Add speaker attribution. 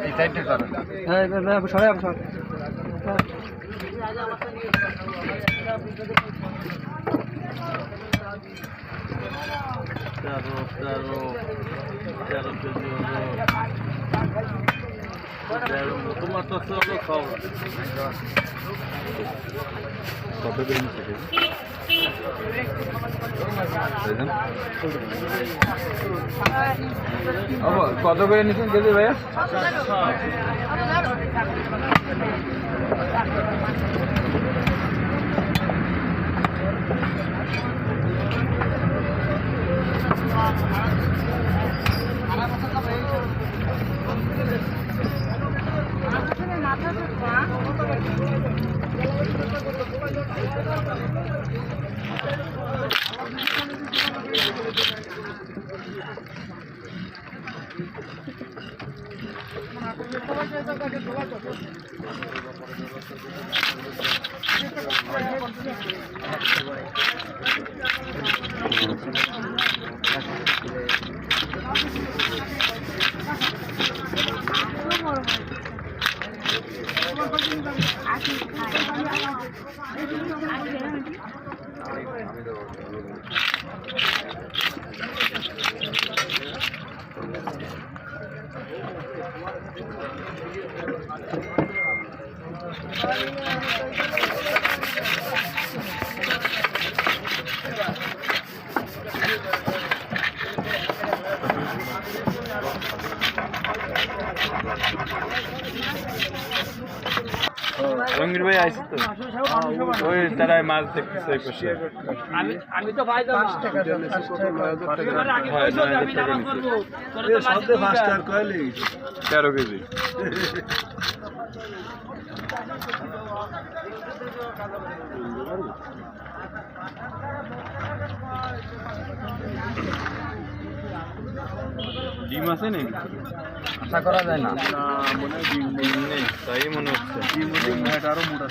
Speaker 1: এই সাইডটা সরো।
Speaker 2: হ্যাঁ সরে আম সর।
Speaker 1: তোমার তো চলো খাও। কত করে নিচ্ছে? কত করে নিচ্ছেন কেজি ভাইয়া? রঙ্গির ভাই আইসি তো ওই তারাই মাছ দেখতেছে। আমি তো ভাই 5 টাকা 13 কেজি। ডিম আছে নাকি? আশা করা যায় না, মনে হয় ডিম নেই, তাই মনে হচ্ছে। ডিম আরো মোটা।